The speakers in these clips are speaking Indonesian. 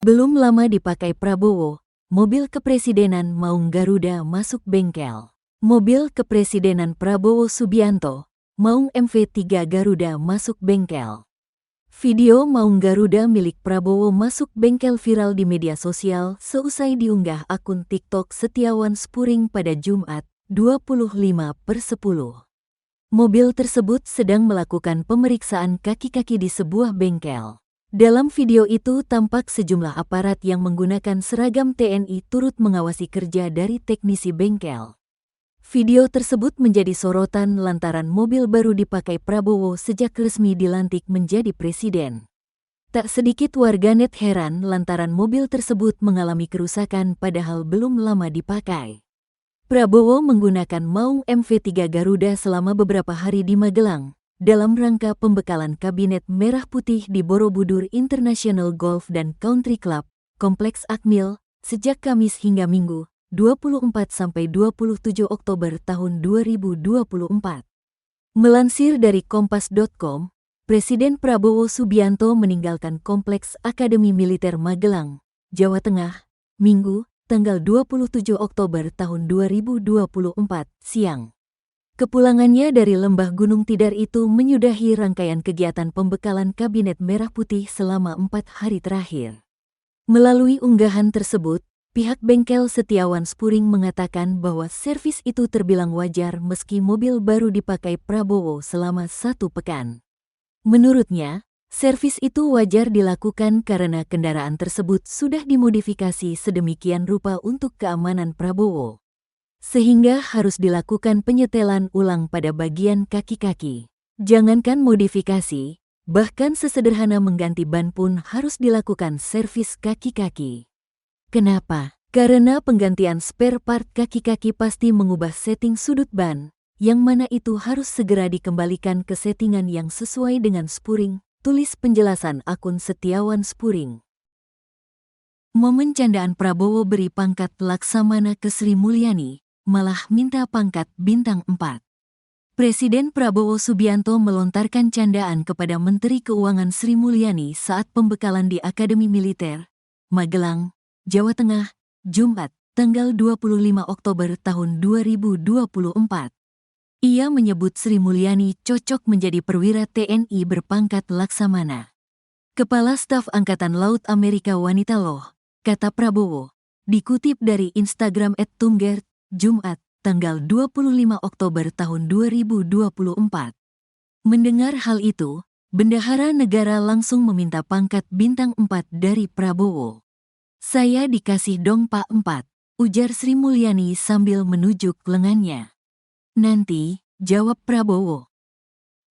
Belum lama dipakai Prabowo, mobil kepresidenan Maung Garuda masuk bengkel. Mobil kepresidenan Prabowo Subianto, Maung MV3 Garuda masuk bengkel. Video Maung Garuda milik Prabowo masuk bengkel viral di media sosial seusai diunggah akun TikTok Setiawan Spuring pada Jumat, 25/10. Mobil tersebut sedang melakukan pemeriksaan kaki-kaki di sebuah bengkel. Dalam video itu tampak sejumlah aparat yang menggunakan seragam TNI turut mengawasi kerja dari teknisi bengkel. Video tersebut menjadi sorotan lantaran mobil baru dipakai Prabowo sejak resmi dilantik menjadi presiden. Tak sedikit warganet heran lantaran mobil tersebut mengalami kerusakan padahal belum lama dipakai. Prabowo menggunakan Maung MV3 Garuda selama beberapa hari di Magelang dalam rangka pembekalan Kabinet Merah Putih di Borobudur International Golf dan Country Club, Kompleks Akmil, sejak Kamis hingga Minggu, 24–27 Oktober tahun 2024. Melansir dari Kompas.com, Presiden Prabowo Subianto meninggalkan Kompleks Akademi Militer Magelang, Jawa Tengah, Minggu, tanggal 27 Oktober tahun 2024, siang. Kepulangannya dari Lembah Gunung Tidar itu menyudahi rangkaian kegiatan pembekalan Kabinet Merah Putih selama 4 hari terakhir. Melalui unggahan tersebut, pihak bengkel Setiawan Spuring mengatakan bahwa servis itu terbilang wajar meski mobil baru dipakai Prabowo selama 1 pekan. Menurutnya, servis itu wajar dilakukan karena kendaraan tersebut sudah dimodifikasi sedemikian rupa untuk keamanan Prabowo, sehingga harus dilakukan penyetelan ulang pada bagian kaki-kaki. Jangankan modifikasi, bahkan sesederhana mengganti ban pun harus dilakukan servis kaki-kaki. Kenapa? Karena penggantian spare part kaki-kaki pasti mengubah setting sudut ban, yang mana itu harus segera dikembalikan ke settingan yang sesuai dengan Spuring, tulis penjelasan akun Setiawan Spuring. Momen candaan Prabowo beri pangkat Laksamana ke Sri Mulyani, malah minta pangkat bintang 4. Presiden Prabowo Subianto melontarkan candaan kepada Menteri Keuangan Sri Mulyani saat pembekalan di Akademi Militer, Magelang, Jawa Tengah, Jumat, tanggal 25 Oktober tahun 2024. Ia menyebut Sri Mulyani cocok menjadi perwira TNI berpangkat Laksamana. Kepala Staf Angkatan Laut Amerika wanita loh, kata Prabowo, dikutip dari Instagram @tumgert, Jumat, tanggal 25 Oktober tahun 2024. Mendengar hal itu, Bendahara Negara langsung meminta pangkat bintang 4 dari Prabowo. Saya dikasih dong Pak 4, ujar Sri Mulyani sambil menunjuk lengannya. Nanti, jawab Prabowo.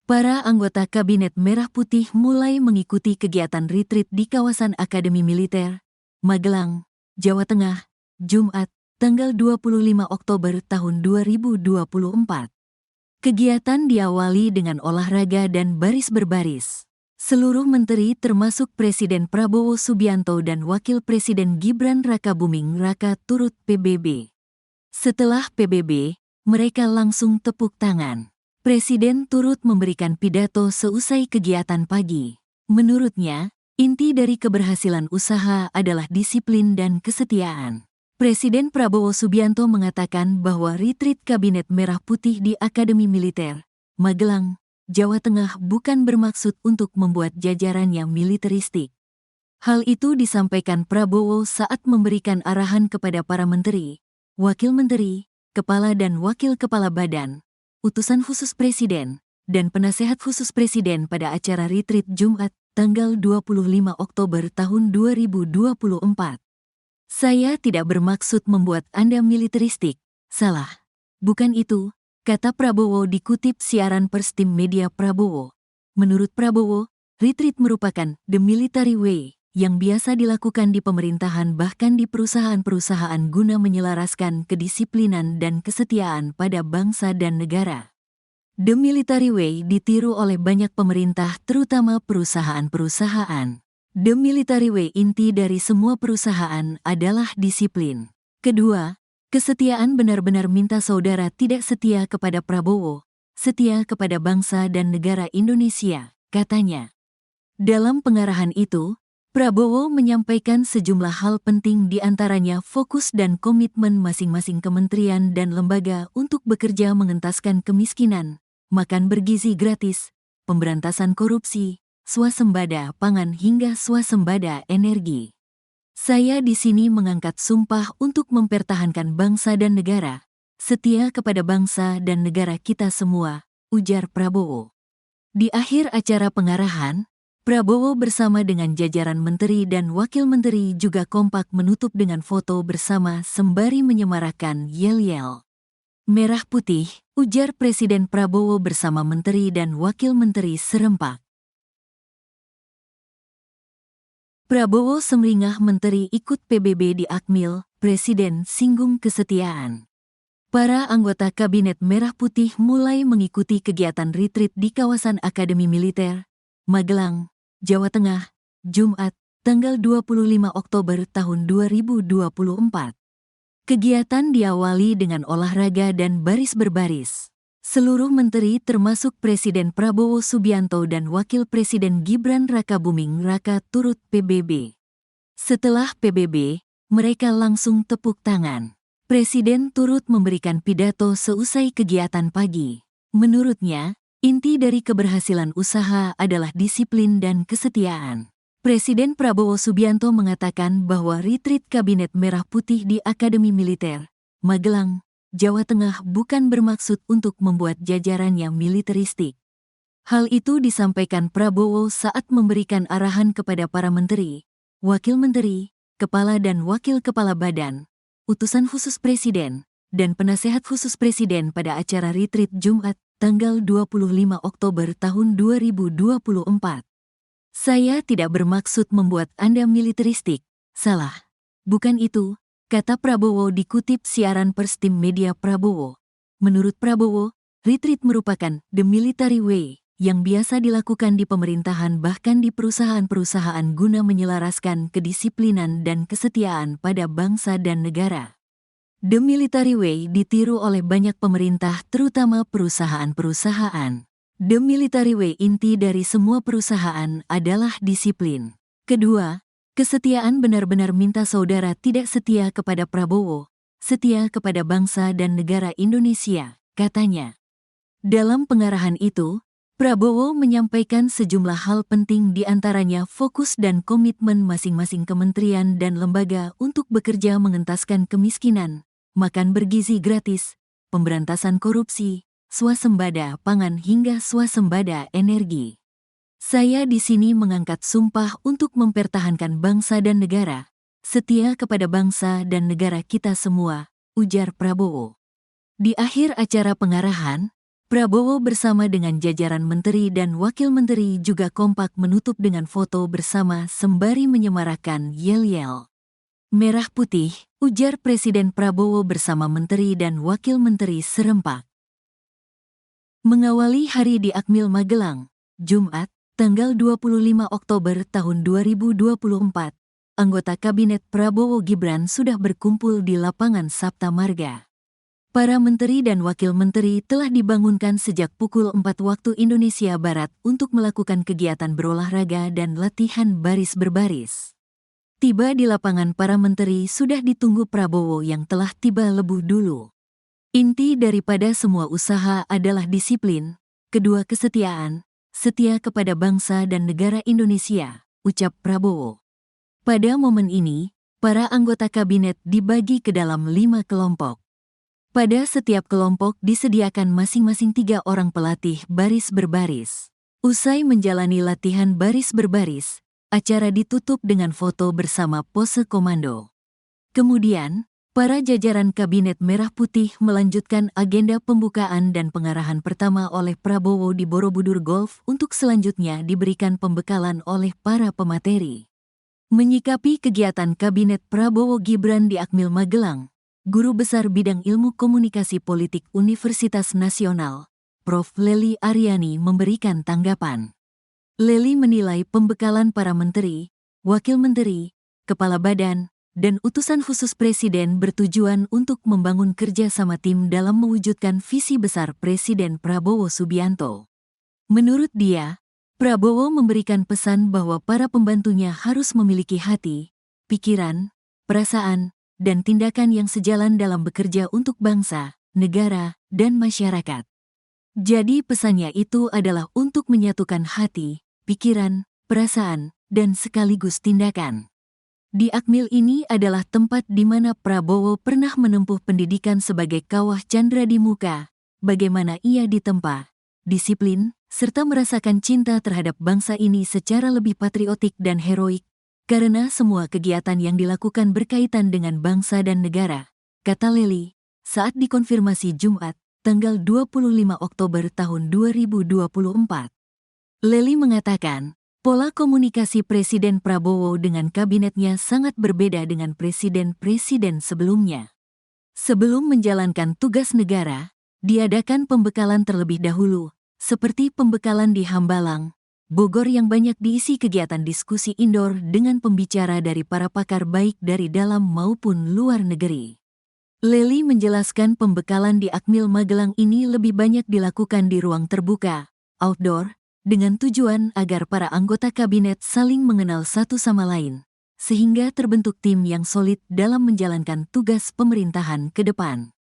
Para anggota Kabinet Merah Putih mulai mengikuti kegiatan retreat di kawasan Akademi Militer, Magelang, Jawa Tengah, Jumat, tanggal 25 Oktober tahun 2024. Kegiatan diawali dengan olahraga dan baris berbaris. Seluruh menteri termasuk Presiden Prabowo Subianto dan Wakil Presiden Gibran Rakabuming Raka turut PBB. Setelah PBB, mereka langsung tepuk tangan. Presiden turut memberikan pidato seusai kegiatan pagi. Menurutnya, inti dari keberhasilan usaha adalah disiplin dan kesetiaan. Presiden Prabowo Subianto mengatakan bahwa retreat Kabinet Merah Putih di Akademi Militer, Magelang, Jawa Tengah bukan bermaksud untuk membuat jajarannya militeristik. Hal itu disampaikan Prabowo saat memberikan arahan kepada para menteri, wakil menteri, kepala dan wakil kepala badan, utusan khusus presiden, dan penasehat khusus presiden pada acara retreat Jumat, tanggal 25 Oktober tahun 2024. Saya tidak bermaksud membuat Anda militeristik, salah. Bukan itu, kata Prabowo dikutip siaran pers tim media Prabowo. Menurut Prabowo, retreat merupakan the military way yang biasa dilakukan di pemerintahan bahkan di perusahaan-perusahaan guna menyelaraskan kedisiplinan dan kesetiaan pada bangsa dan negara. The military way ditiru oleh banyak pemerintah terutama perusahaan-perusahaan. The military way inti dari semua perusahaan adalah disiplin. Kedua, kesetiaan benar-benar minta saudara tidak setia kepada Prabowo, setia kepada bangsa dan negara Indonesia, katanya. Dalam pengarahan itu, Prabowo menyampaikan sejumlah hal penting di antaranya fokus dan komitmen masing-masing kementerian dan lembaga untuk bekerja mengentaskan kemiskinan, makan bergizi gratis, pemberantasan korupsi, swasembada pangan hingga swasembada energi. Saya di sini mengangkat sumpah untuk mempertahankan bangsa dan negara, setia kepada bangsa dan negara kita semua, ujar Prabowo. Di akhir acara pengarahan, Prabowo bersama dengan jajaran menteri dan wakil menteri juga kompak menutup dengan foto bersama sembari menyemarakan yel-yel. Merah putih, ujar Presiden Prabowo bersama menteri dan wakil menteri serempak. Prabowo semringah menteri ikut PBB di Akmil, Presiden singgung kesetiaan. Para anggota Kabinet Merah Putih mulai mengikuti kegiatan retreat di kawasan Akademi Militer, Magelang, Jawa Tengah, Jumat, tanggal 25 Oktober tahun 2024. Kegiatan diawali dengan olahraga dan baris berbaris. Seluruh menteri termasuk Presiden Prabowo Subianto dan Wakil Presiden Gibran Rakabuming Raka turut PBB. Setelah PBB, mereka langsung tepuk tangan. Presiden turut memberikan pidato seusai kegiatan pagi. Menurutnya, inti dari keberhasilan usaha adalah disiplin dan kesetiaan. Presiden Prabowo Subianto mengatakan bahwa retreat Kabinet Merah Putih di Akademi Militer, Magelang, Jawa Tengah bukan bermaksud untuk membuat jajarannya militeristik. Hal itu disampaikan Prabowo saat memberikan arahan kepada para menteri, wakil menteri, kepala dan wakil kepala badan, utusan khusus Presiden, dan penasehat khusus Presiden pada acara retreat Jumat, tanggal 25 Oktober tahun 2024. Saya tidak bermaksud membuat Anda militeristik, salah. Bukan itu, kata Prabowo dikutip siaran pers tim media Prabowo. Menurut Prabowo, retreat merupakan the military way yang biasa dilakukan di pemerintahan bahkan di perusahaan-perusahaan guna menyelaraskan kedisiplinan dan kesetiaan pada bangsa dan negara. The military way ditiru oleh banyak pemerintah terutama perusahaan-perusahaan. The military way inti dari semua perusahaan adalah disiplin. Kedua, kesetiaan benar-benar minta saudara tidak setia kepada Prabowo, setia kepada bangsa dan negara Indonesia, katanya. Dalam pengarahan itu, Prabowo menyampaikan sejumlah hal penting di antaranya fokus dan komitmen masing-masing kementerian dan lembaga untuk bekerja mengentaskan kemiskinan, makan bergizi gratis, pemberantasan korupsi, swasembada pangan hingga swasembada energi. Saya di sini mengangkat sumpah untuk mempertahankan bangsa dan negara, setia kepada bangsa dan negara kita semua, ujar Prabowo. Di akhir acara pengarahan, Prabowo bersama dengan jajaran menteri dan wakil menteri juga kompak menutup dengan foto bersama sembari menyemarakan yel-yel. Merah putih, ujar Presiden Prabowo bersama menteri dan wakil menteri serempak. Mengawali hari di Akmil Magelang, Jumat, tanggal 25 Oktober tahun 2024, anggota Kabinet Prabowo Gibran sudah berkumpul di lapangan Sapta Marga. Para menteri dan wakil menteri telah dibangunkan sejak pukul 4 waktu Indonesia Barat untuk melakukan kegiatan berolahraga dan latihan baris berbaris. Tiba di lapangan para menteri sudah ditunggu Prabowo yang telah tiba lebih dulu. Inti daripada semua usaha adalah disiplin, kedua kesetiaan, setia kepada bangsa dan negara Indonesia, ucap Prabowo. Pada momen ini, para anggota kabinet dibagi ke dalam 5 kelompok. Pada setiap kelompok disediakan masing-masing 3 orang pelatih baris berbaris. Usai menjalani latihan baris berbaris, acara ditutup dengan foto bersama pose komando. Kemudian, para jajaran Kabinet Merah Putih melanjutkan agenda pembukaan dan pengarahan pertama oleh Prabowo di Borobudur Golf untuk selanjutnya diberikan pembekalan oleh para pemateri. Menyikapi kegiatan Kabinet Prabowo Gibran di Akmil Magelang, Guru Besar Bidang Ilmu Komunikasi Politik Universitas Nasional, Prof. Lely Aryani memberikan tanggapan. Lely menilai pembekalan para menteri, wakil menteri, kepala badan, dan utusan khusus Presiden bertujuan untuk membangun kerjasama tim dalam mewujudkan visi besar Presiden Prabowo Subianto. Menurut dia, Prabowo memberikan pesan bahwa para pembantunya harus memiliki hati, pikiran, perasaan, dan tindakan yang sejalan dalam bekerja untuk bangsa, negara, dan masyarakat. Jadi pesannya itu adalah untuk menyatukan hati, pikiran, perasaan, dan sekaligus tindakan. Di Akmil ini adalah tempat di mana Prabowo pernah menempuh pendidikan sebagai kawah Chandra di Muka, bagaimana ia ditempa, disiplin, serta merasakan cinta terhadap bangsa ini secara lebih patriotik dan heroik, karena semua kegiatan yang dilakukan berkaitan dengan bangsa dan negara, kata Lely, saat dikonfirmasi Jumat, tanggal 25 Oktober tahun 2024. Lely mengatakan, pola komunikasi Presiden Prabowo dengan kabinetnya sangat berbeda dengan presiden-presiden sebelumnya. Sebelum menjalankan tugas negara, diadakan pembekalan terlebih dahulu, seperti pembekalan di Hambalang, Bogor yang banyak diisi kegiatan diskusi indoor dengan pembicara dari para pakar baik dari dalam maupun luar negeri. Lely menjelaskan pembekalan di Akmil Magelang ini lebih banyak dilakukan di ruang terbuka, outdoor, dengan tujuan agar para anggota kabinet saling mengenal satu sama lain, sehingga terbentuk tim yang solid dalam menjalankan tugas pemerintahan ke depan.